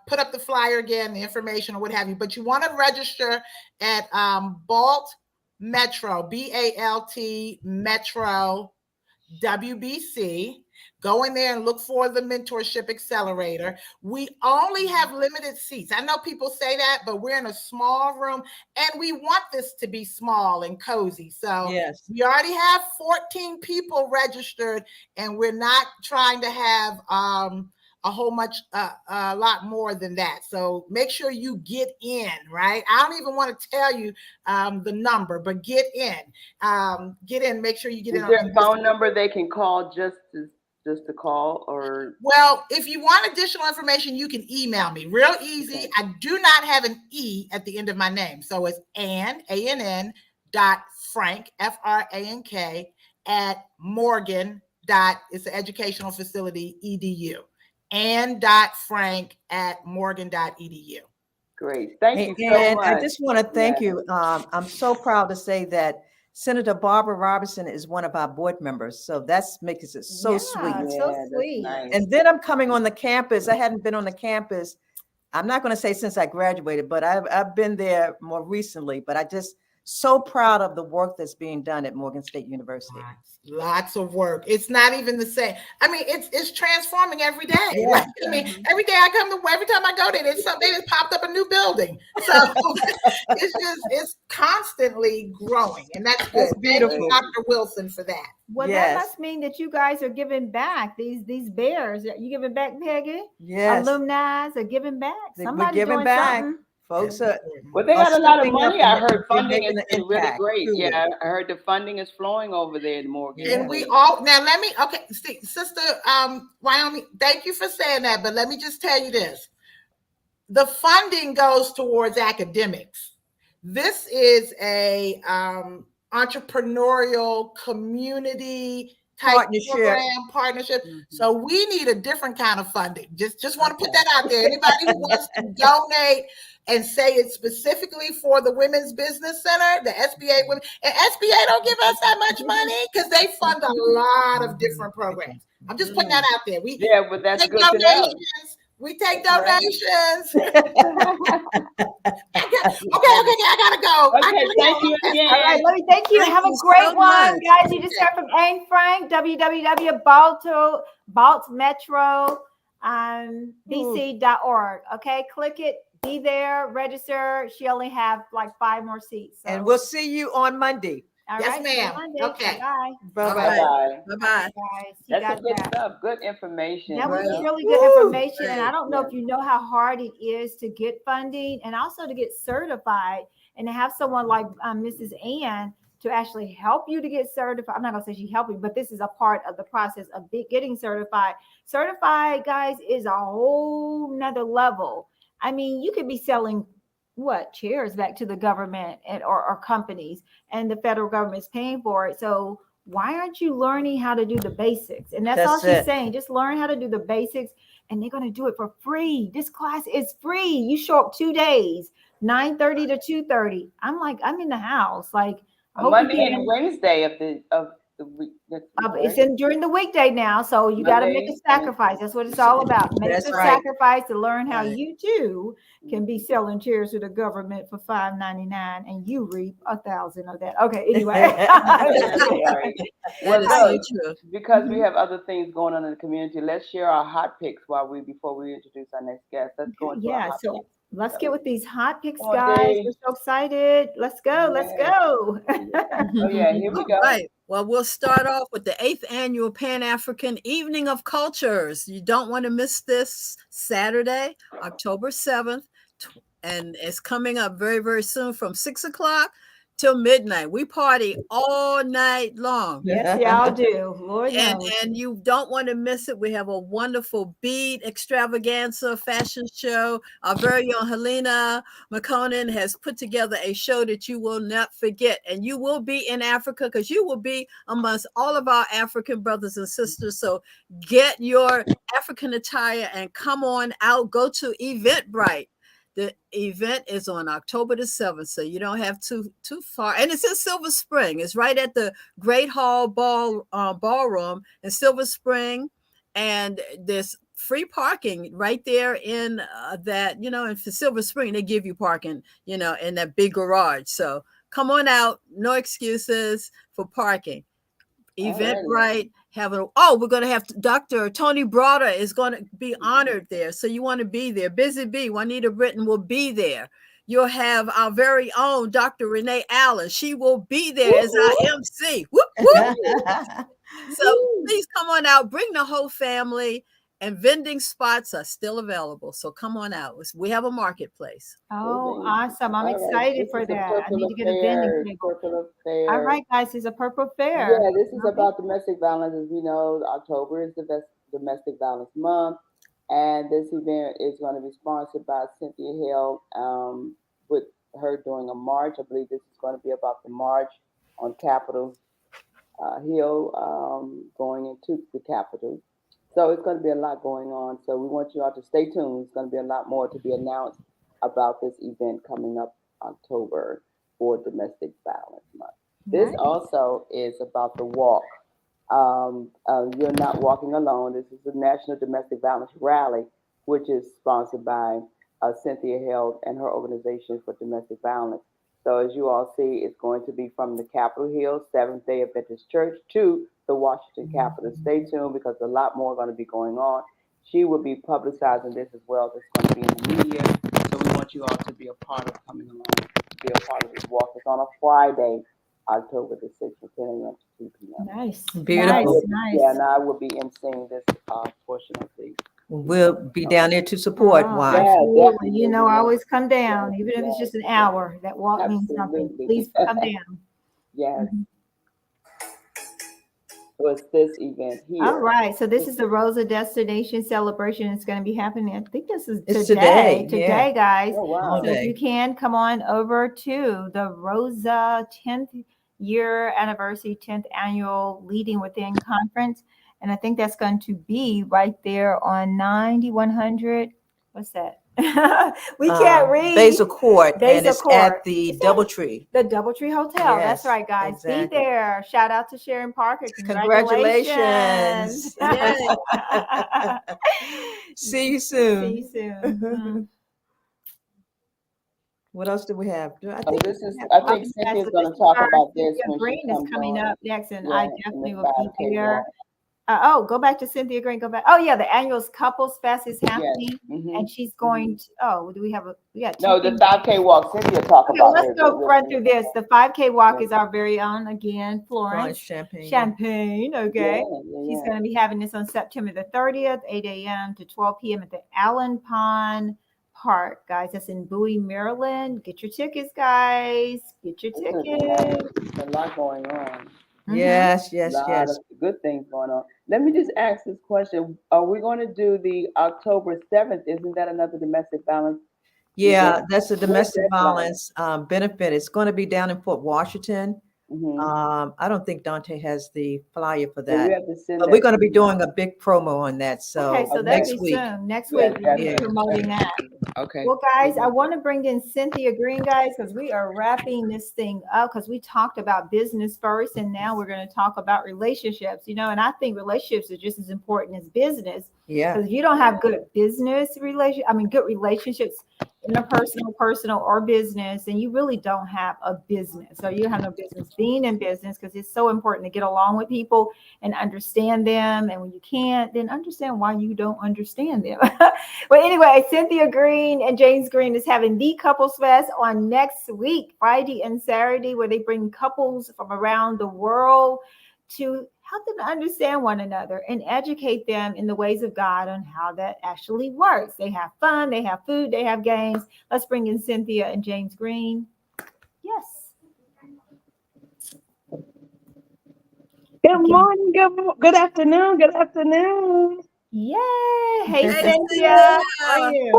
put up the flyer again, the information or what have you. But you want to register at BALT Metro, BALT Metro WBC. Go in there and look for the Mentorship Accelerator. We only have limited seats. I know people say that, but we're in a small room and we want this to be small and cozy. So yes, we already have 14 people registered, and we're not trying to have a lot more than that. So make sure you get in, right? I don't even want to tell you the number, but get in. Make sure you get in. Is there a phone number they can call just to call, or? Well, if you want additional information, you can email me. Real easy. Okay. I do not have an E at the end of my name. So it's Ann, ANN, .Frank, FRANK, at Morgan. It's an educational facility, EDU. Ann.Frank at Morgan.edu. Great. Thank you so much. I just want to thank you. I'm so proud to say that Senator Barbara Robertson is one of our board members. So that's makes it so sweet. So sweet. Nice. And then I'm coming on the campus. I hadn't been on the campus. I'm not going to say since I graduated, but I've been there more recently. But I just so proud of the work that's being done at Morgan State University. Lots of work. It's not even the same. I mean, it's transforming every day. Yeah. Like, I mean, every day I every time I go there, there's something that's popped up a new building. So it's constally growing, and that's good. That's beautiful. Thank you, Dr. Wilson, for that. Well, that must mean that you guys are giving back. These bears, are you giving back, Peggy? Yes. Alumni are giving back. We're giving back. Something. Folks well, they got a lot of money. I heard funding is really great. Truly. Yeah, I heard the funding is flowing over there in Morgan. And we all now Sister Wyoming, thank you for saying that. But let me just tell you this. The funding goes towards academics. This is a entrepreneurial community type partnership. Mm-hmm. So we need a different kind of funding. Just want to put that out there. Anybody who wants to donate and say it's specifically for the Women's Business Center, the SBA women, and SBA don't give us that much money because they fund a lot of different programs. I'm just putting that out there. But that's good to know. We take donations. Okay, I gotta go. Okay, thank you again. All right, let me thank you. Have a great one, guys. You just heard from Anne Frank, www.baltmetro.bc.org. Okay, click it. Be there, register. She only have like 5 more seats. So. And we'll see you on Monday. All right, ma'am. Okay. Bye. Bye. Bye. That's good stuff. Good information. That was really good information. And I don't know if you know how hard it is to get funding and also to get certified, and to have someone like Mrs. Ann to actually help you to get certified. I'm not going to say she helped you, but this is a part of the process of getting certified. Certified, guys, is a whole nother level. I mean, you could be selling chairs back to the government or companies, and the federal government is paying for it. So why aren't you learning how to do the basics? And that's all she's saying. Just learn how to do the basics, and they're going to do it for free. This class is free. You show up 2 days, 9:30 to 2:30. I'm in the house. Like Monday and Wednesday of the week. It's during the weekday now, so you got to make a sacrifice. That's what it's all about. Make a sacrifice to learn how you too can be selling chairs to the government for $5.99, and you reap 1,000 of that. Okay, anyway. Well, look, because we have other things going on in the community, let's share our hot picks before we introduce our next guest. Let's go into our hot picks. Let's get with these hot picks, guys. We're so excited. Let's go. Let's go. Here we go. All right. Well, we'll start off with the 8th annual Pan-African Evening of Cultures. You don't want to miss this Saturday, October 7th. And it's coming up very, very soon from 6 o'clock till midnight. We party all night long. Yes, y'all do. Lord knows. And you don't want to miss it. We have a wonderful bead extravaganza fashion show. Our very own Helena McConan has put together a show that you will not forget. And you will be in Africa because you will be amongst all of our African brothers and sisters. So get your African attire and come on out. Go to Eventbrite. The event is on October the 7th, so you don't have too far. And it's in Silver Spring. It's right at the Great Hall Ballroom in Silver Spring. And there's free parking right there in that, in Silver Spring. They give you parking, in that big garage. So come on out. No excuses for parking. Eventbrite, we're going to have Dr. Tony Broader is going to be honored there. So you want to be there. Busy Bee, Juanita Britton will be there. You'll have our very own Dr. Renee Allen. She will be there as our MC. Whoop, whoop. So please come on out. Bring the whole family. And vending spots are still available. So come on out. We have a marketplace. Oh, awesome. I'm excited for that. I need to get a vending table. All right, guys, it's a Purple Fair. Yeah, this is about domestic violence. As we know, October is the domestic violence month. And this event is going to be sponsored by Cynthia Hill with her doing a march. I believe this is going to be about the march on Capitol Hill going into the Capitol. So it's going to be a lot going on. So we want you all to stay tuned. It's going to be a lot more to be announced about this event coming up October for Domestic Violence Month. This also is about the walk. You're not walking alone. This is the National Domestic Violence Rally, which is sponsored by Cynthia Hill and her organization for domestic violence. So as you all see, it's going to be from the Capitol Hill Seventh-day Adventist Church to the Washington Capitol. Stay tuned because a lot more going to be going on. She will be publicizing this as well. It's going to be in the media. So we want you all to be a part of coming along, be a part of this walk. It's on a Friday, October the 6th, from 10 a.m. to 2 p.m. Nice. Beautiful. Nice. Yeah, and I will be emceeing this portion of the. We'll be down there to support. Wow. Yeah, definitely. I always come down, even if it's just an hour. That walk means something. Please come down. Yes. So it's this event here. All right. So this is the Rosa Destination Celebration. It's going to be happening. I think this is today, guys. Oh, wow. So if you can, come on over to the Rosa 10th year anniversary, 10th annual Leading Within conference. And I think that's going to be right there on 9100. What's that? We can't read. Basil Court. And it's Court. at the Doubletree. The Doubletree Hotel. Yes, That's right, guys. exactly. Be there. Shout out to Sharon Parker. Congratulations. See you soon. See you soon. What else do we have? I think Cynthia's going to talk about this. Cynthia Green is coming up next, and I definitely will be there. Walk. Go back to Cynthia Green. Go back. Oh yeah, the annual Couples Fest is happening, and she's going to. Do we have we got? No, the 5K walk. Cynthia talk about. Let's go run through this. The 5K walk is our very own again, Florence Champagne. Okay, she's going to be having this on September the 30th, 8 a.m. to 12 p.m. at the Allen Pond Park, guys. That's in Bowie, Maryland. Get your tickets, guys. Get your tickets. There's a lot going on. Yes. Good things going on. Let me just ask this question. Are we going to do the October 7th? Isn't that another domestic violence? Yeah, that's a domestic violence benefit. It's going to be down in Fort Washington. I don't think Dante has the flyer for that. But we're going to be doing a big promo on that. So, next week. Next week, we'll be promoting that. Okay. Well, guys, I want to bring in Cynthia Green, guys, because we are wrapping this thing up because we talked about business first, and now we're going to talk about relationships. And I think relationships are just as important as business. Yeah. Because if you don't have good good relationships, personal or business, then you really don't have a business. So you have no business being in business because it's so important to get along with people and understand them. And when you can't, then understand why you don't understand them. But anyway, Cynthia Green and James Green is having the Couples Fest on next week, Friday and Saturday, where they bring couples from around the world to help them to understand one another and educate them in the ways of God on how that actually works. They have fun, they have food, they have games. Let's bring in Cynthia and James Green. Yes. Good morning, good afternoon, good afternoon. Yay! Hey, Hey, Cynthia. How are you?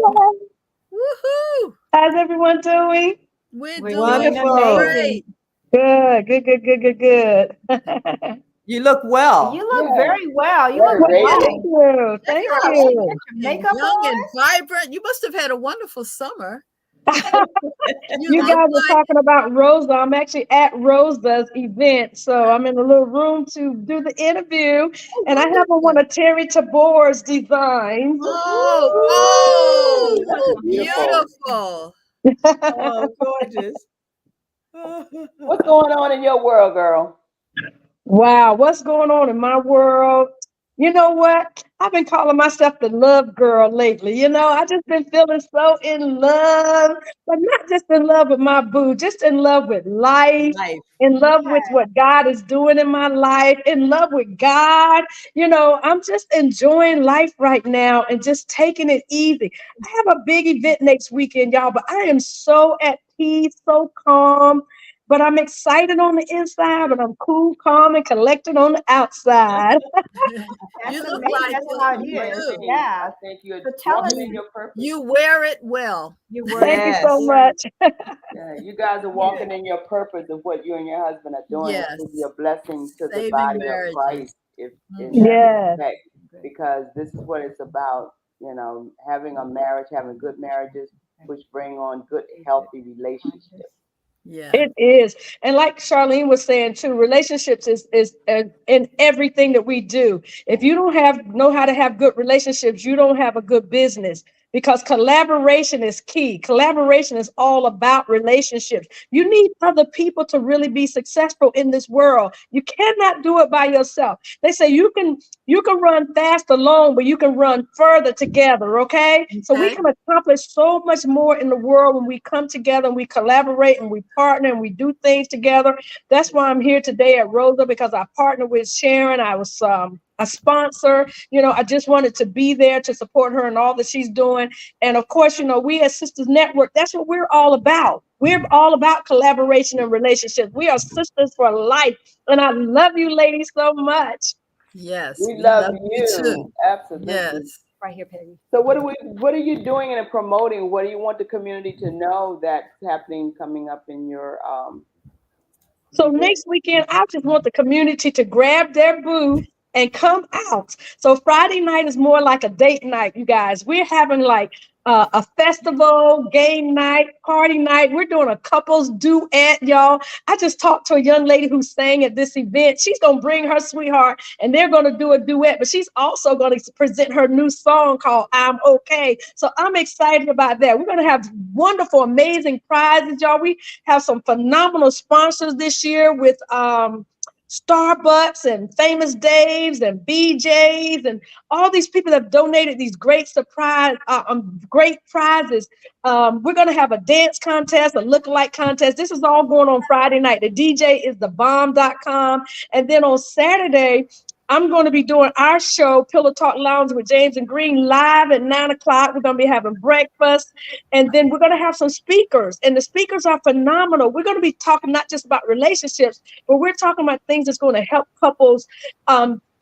Woohoo! How's everyone doing? We're We're doing Wonderful. great. Good. You look well. You look Yeah. very well. You Very look Well, radiant. thank glowing. you. That Thank girl, you. Your makeup young on? and vibrant. You must have had a wonderful summer. You look guys are talking about Rosa. I'm actually at Rosa's event, so I'm in a little room to do the interview, and I have on one of Terry Tabor's designs. Oh, That's beautiful. beautiful. Oh, gorgeous. What's going on in your world, girl? Wow, what's going on in my world? You know what? I've been calling myself the love girl lately. I just been feeling so in love, but not just in love with my boo, just in love with life, Life. in love with what God is doing in my life, in love with God. I'm just enjoying life right now and just taking it easy. I have a big event next weekend, y'all, but I am so at peace, so calm. But I'm excited on the inside, but I'm cool, calm, and collected on the outside. You That's look amazing. like That's it. how it You is. do. Yeah. I think you're So tell us, walking in your purpose. You wear it well. you were. Thank you so much. Yeah, you guys are walking in your purpose of what you and your husband are doing. Yes. It will be a blessing to the Saving body marriages. of Christ if in Mhm. that Yes. respect, because this is what it's about. Having a marriage, having good marriages, which bring on good, healthy relationships. Yeah. It is. And like Charlene was saying too, relationships is in everything that we do. If you don't know how to have good relationships, you don't have a good business, because collaboration is key. Collaboration is all about relationships. You need other people to really be successful in this world. You cannot do it by yourself. They say you can run fast alone, but you can run further together, okay? So we can accomplish so much more in the world when we come together and we collaborate and we partner and we do things together. That's why I'm here today at Rosa, because I partnered with Sharon. I was a sponsor. I just wanted to be there to support her and all that she's doing. And of course, we as Sisters Network, that's what we're all about. We're all about collaboration and relationships. We are sisters for life. And I love you ladies so much. Yes. We love you too. absolutely. Yes. Right here, Peggy. So what are you doing and promoting? What do you want the community to know that's happening coming up in your So event? next weekend, I just want the community to grab their booth and come out. So Friday night is more like a date night, you guys. We're having like a festival, game night, party night. We're doing a couples duet, y'all. I just talked to a young lady who sang at this event. She's going to bring her sweetheart and they're going to do a duet, but she's also going to present her new song called I'm Okay. So I'm excited about that. We're going to have wonderful, amazing prizes, y'all. We have some phenomenal sponsors this year with Starbucks and Famous Dave's and BJ's and all these people that have donated these great great prizes. We're going to have a dance contest, a lookalike contest. This is all going on Friday night. The DJ is thebomb.com. And then on Saturday, I'm going to be doing our show, Pillow Talk Lounge with James and Green, live at 9:00. We're going to be having breakfast. And then we're going to have some speakers. And the speakers are phenomenal. We're going to be talking not just about relationships, but we're talking about things that's going to help couples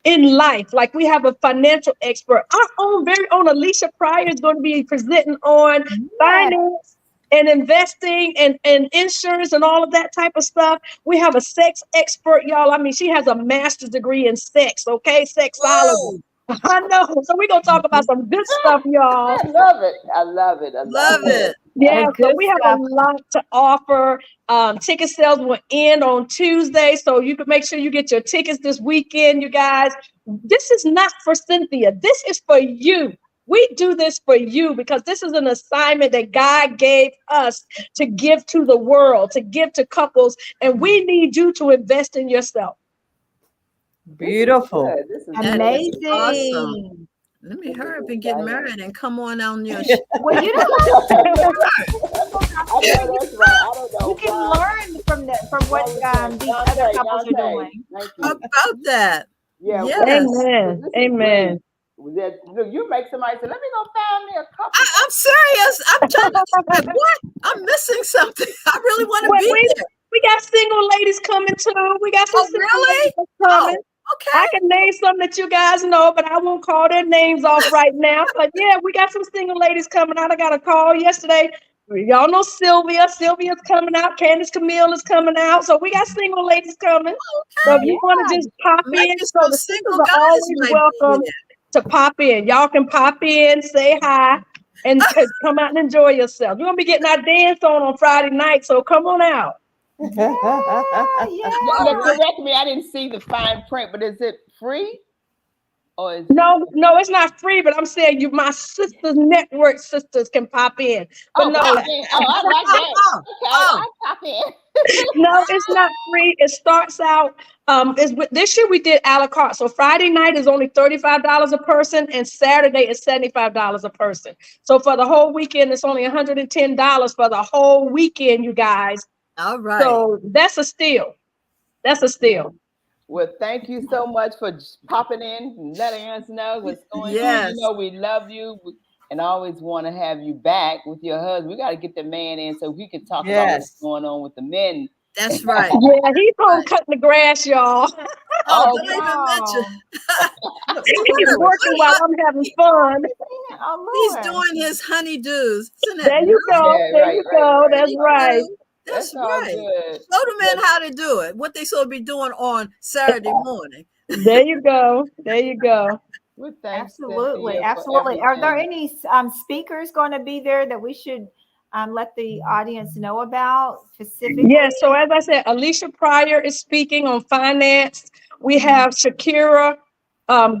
in life. Like we have a financial expert. Our very own Alicia Pryor is going to be presenting on finance and investing and insurance and all of that type of stuff. We have a sex expert, y'all. I mean, she has a master's degree in sex, okay? Sexology. I know. So we're going to talk about some good stuff, y'all. I love it. I love it. I Love it. Yeah, The so good we have stuff. a lot to offer. Ticket sales will end on Tuesday, so you can make sure you get your tickets this weekend, you guys. This is not for Cynthia. This is for you. We do this for you because this is an assignment that God gave us to give to the world, to give to couples, and we need you to invest in yourself. Beautiful. This is Amazing. Awesome. Let me hurry up and get married and come on your show. Well, you don't have to I know that's right. I don't know. You can learn from what these other couples are doing. Thank you. About that. Yeah. Yes. Amen. Amen. Look, you make somebody say, "Let me go find me a couple." I'm serious. I'm trying to think, what? I'm missing something. I really want to be there. We got single ladies coming too. We got some single really? ladies coming. Okay. I can name some that you guys know, but I won't call their names off right now. But yeah, we got some single ladies coming out. I got a call yesterday. Y'all know Sylvia. Sylvia's coming out. Candace Camille is coming out. So we got single ladies coming. So if you want to just pop Maybe in, so some the sisters single are guys always might be welcome to pop in. Y'all can pop in, say hi, and come out and enjoy yourself. You're gonna be getting our dance on Friday night, so come on out. Correct me, I didn't see the fine print, but is it free? Or is No, it's not free, but I'm saying you, my sisters, network sisters can pop in. But no, pop in. I like that. Okay, I'll pop in. No, it's not free. It starts out, this year we did a la carte. So Friday night is only $35 a person and Saturday is $75 a person. So for the whole weekend, it's only $110 for the whole weekend, you guys. All right. So that's a steal. That's a steal. Well, thank you so much for just popping in and letting us know what's going on. You know, we love you and always want to have you back with your husband. We got to get the man in so we can talk about what's going on with the men. That's right. Yeah, he's home cutting the grass, y'all. Oh, don't even mention. He's working while I'm having fun. He's doing his honeydews. There you go. There you go. That's right. That's right. Show the men how to do it. What they supposed to be doing on Saturday morning. There you go. There you go. Well, absolutely. Absolutely. Are there any speakers going to be there that we should let the audience know about specifically? Yes. So as I said, Alicia Pryor is speaking on finance. We have Shakira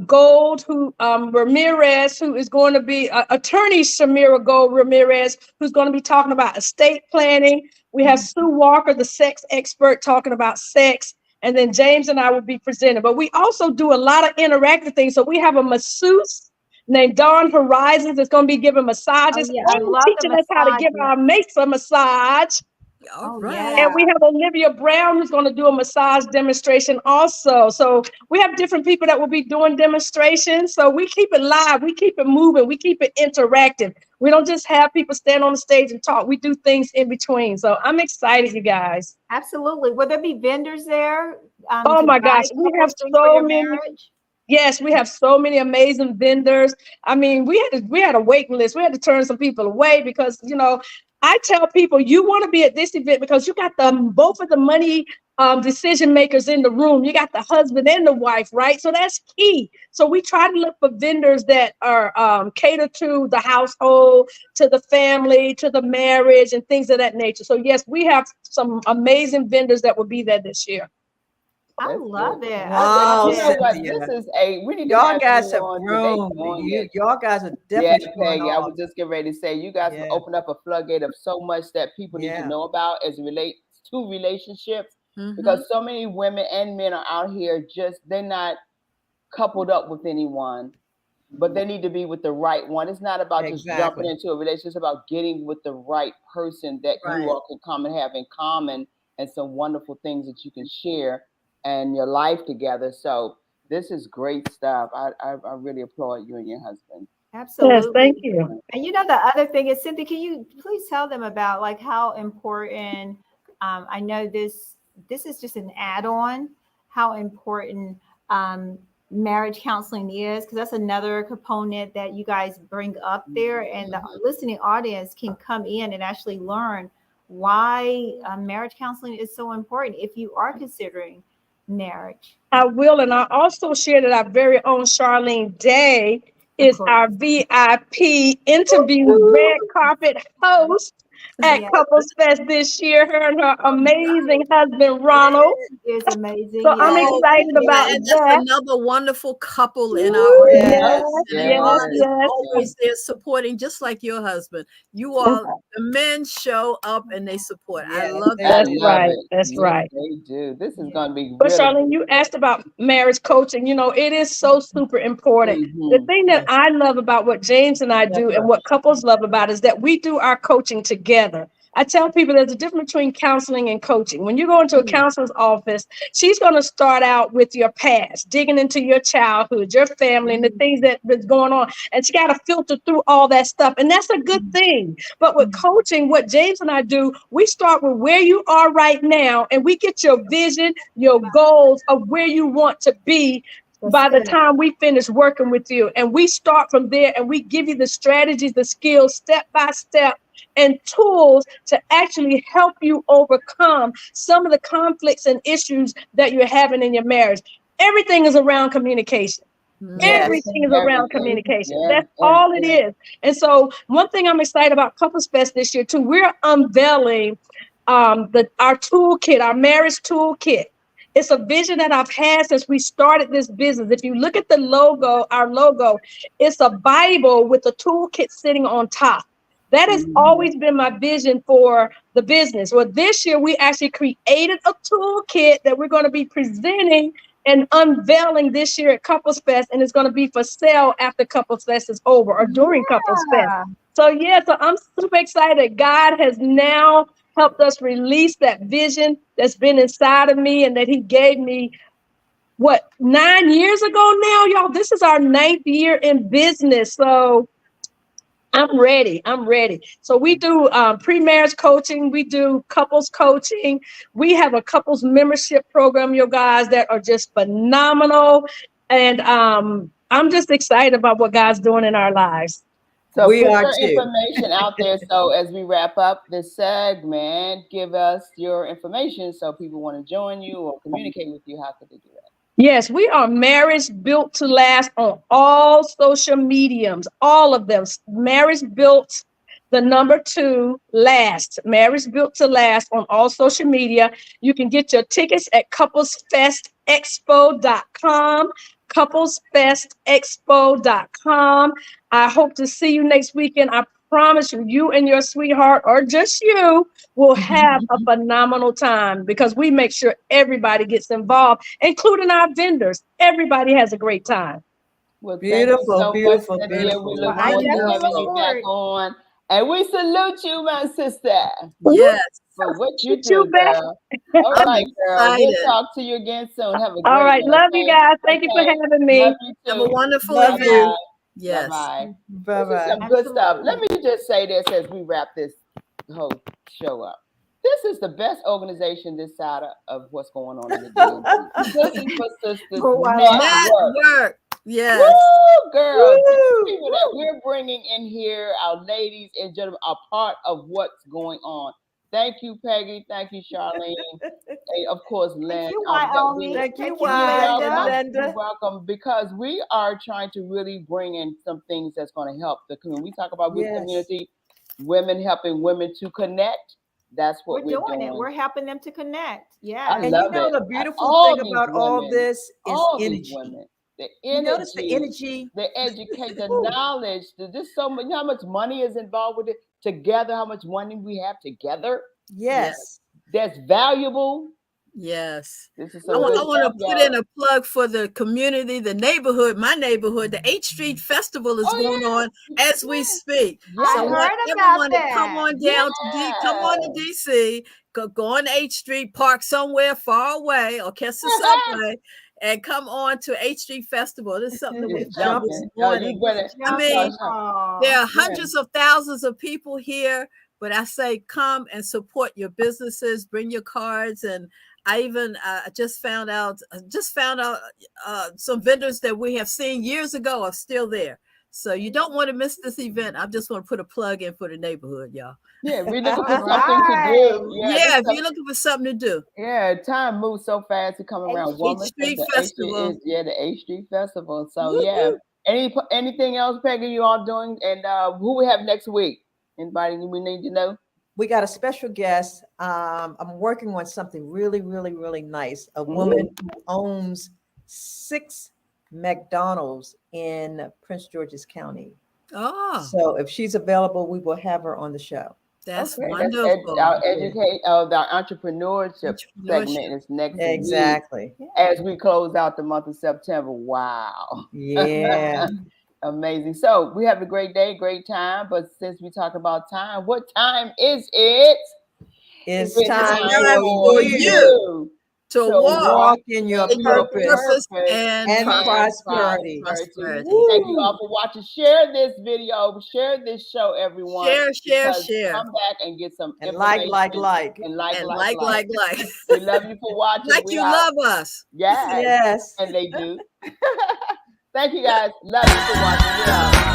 Gold, Ramirez, who is going to be attorney Shamira Gold Ramirez, who's going to be talking about estate planning. We have Sue Walker, the sex expert, talking about sex. And then James and I will be presenting. But we also do a lot of interactive things. So we have a masseuse named Dawn Horizons that's going to be giving massages and teaching us how to give our mates a massage. All right. And we have Olivia Brown who's going to do a massage demonstration also. So we have different people that will be doing demonstrations. So we keep it live, we keep it moving, we keep it interactive. We don't just have people stand on the stage and talk. We do things in between. So I'm excited, you guys. Absolutely. Will there be vendors there? Oh my gosh, we have so many. Yes, we have so many amazing vendors. I mean, we had a waiting list. We had to turn some people away because, you know, I tell people you want to be at this event because you got both of the money decision makers in the room. You got the husband and the wife, right? So that's key. So we try to look for vendors that are cater to the household, to the family, to the marriage, and things of that nature. So yes, we have some amazing vendors that will be there this year. I love it. Wow, you know what? This is we need to y'all guys have on grown. Y'all guys are definitely Peggy, I was just getting ready to say you guys have opened up a floodgate of so much that people need to know about as it relates to relationships, because so many women and men are out here they're not coupled up with anyone, but they need to be with the right one. It's not about just jumping into a relationship. It's about getting with the right person that you all can come and have in common and some wonderful things that you can share and your life together. So this is great stuff. I really applaud you and your husband. Absolutely. Yes, thank you. And you know, the other thing is, Cynthia, can you please tell them about like how important, I know this is just an add-on, how important marriage counseling is, because that's another component that you guys bring up there, and the listening audience can come in and actually learn why marriage counseling is so important if you are considering marriage. I will, and I also share that our very own Charlene Day is our VIP interview red carpet host at Couples Fest this year. Her and her amazing husband Ronald is amazing. So I'm excited about and that. that's another wonderful couple in our always there supporting, just like your husband. You all, the men show up and they support. I love that. That's right. That's right. They do. This is going to be. But Charlene, you asked about marriage coaching. You know, it is so super important. The thing that I love about what James and I do and what couples love about is that we do our coaching together. I tell people there's a difference between counseling and coaching. When you go into a counselor's office, she's going to start out with your past, digging into your childhood, your family, and the things that was going on. And she got to filter through all that stuff. And that's a good thing. But with coaching, what James and I do, we start with where you are right now, and we get your vision, your goals of where you want to be by the time we finish working with you. And we start from there, and we give you the strategies, the skills, step by step, and tools to actually help you overcome some of the conflicts and issues that you're having in your marriage. Everything is around communication. Everything is around communication. That's all it is. And so one thing I'm excited about Couples Fest this year too, we're unveiling our toolkit, our marriage toolkit. It's a vision that I've had since we started this business. If you look at the logo, our logo, it's a Bible with a toolkit sitting on top. That has always been my vision for the business. Well, this year we actually created a toolkit that we're going to be presenting and unveiling this year at Couples Fest, and it's going to be for sale after Couples Fest is over or during Couples Fest. So I'm super excited. God has now helped us release that vision that's been inside of me and that he gave me, 9 years ago now, y'all. This is our 9th year in business. So I'm ready. So we do pre-marriage coaching. We do couples coaching. We have a couples membership program, you guys, that are just phenomenal. And I'm just excited about what God's doing in our lives. So we put your information out there. So as we wrap up this segment, give us your information so people want to join you or communicate with you. How could they do that? Yes, we are Marriage Built to Last on all social mediums, all of them. Marriage Built, the number 2, last. Marriage Built to Last on all social media. You can get your tickets at couplesfestexpo.com, couplesfestexpo.com. I hope to see you next weekend. I promise you, you and your sweetheart, or just you, will have a phenomenal time because we make sure everybody gets involved, including our vendors. Everybody has a great time. Well, beautiful. We look forward to having you back on. And we salute you, my sister. Yes. For what you do, girl. All right, girl. We'll talk to you again soon. Have a great All right. day, Love you guys. Thank you for having me. Love you too. Have a wonderful evening. Yes. Bye-bye. Bye-bye. Some good stuff. Let me just say this as we wrap this whole show up. This is the best organization this side of what's going on in the DMV. This is for Sisters Network. Yes. Woo, girl. The people that we're bringing in here, our ladies and gentlemen, are part of what's going on. Thank you, Peggy. Thank you, Charlene. And of course, Lynn. Thank you, Linda. You're welcome, because we are trying to really bring in some things that's going to help the community. We talk about good community, women helping women to connect. That's what we're doing. We're helping them to connect. Yeah. And you know the beautiful thing about all this is energy. The energy, notice the energy, the education, the knowledge. There's so much. You know how much money is involved with it together. How much money we have together. Yes, that's valuable. Yes, this is I want to put in a plug for the community, the neighborhood, my neighborhood. The 8th Street Festival is going on as we speak. I heard about that. Come on down to come on to DC. Go on 8th Street, park somewhere far away, or catch the subway. And come on to 8th Street Festival. This is something that we've done this morning. I mean, there are hundreds of thousands of people here, but I say come and support your businesses, bring your cards. And I even just found out some vendors that we have seen years ago are still there. So you don't want to miss this event. I just want to put a plug in for the neighborhood, y'all. Yeah, we're looking for something to do. Yeah, if you're looking for something to do. Yeah, time moves so fast to come around. 8th Street Festival. The 8th Street Festival. So anything else, Peggy, you all doing? And who we have next week? Anybody we need to know? We got a special guest. I'm working on something really, really, really nice. A woman who owns 6 McDonald's in Prince George's County. Oh, so if she's available, we will have her on the show. That's wonderful. Our entrepreneurship segment is next week. Exactly. As we close out the month of September. Wow. Yeah. Amazing. So we have a great day, great time. But since we talk about time, what time is it? It's It's time time for you to to walk walk in your in your purpose purpose and and prosperity. prosperity. Thank you all for watching. Share this video, share this show, everyone. Share. Come back and get some And information. like. And like. We We love you for watching. like you love us. Yes. Yes. And they do. Thank you guys. Love you for watching. We out.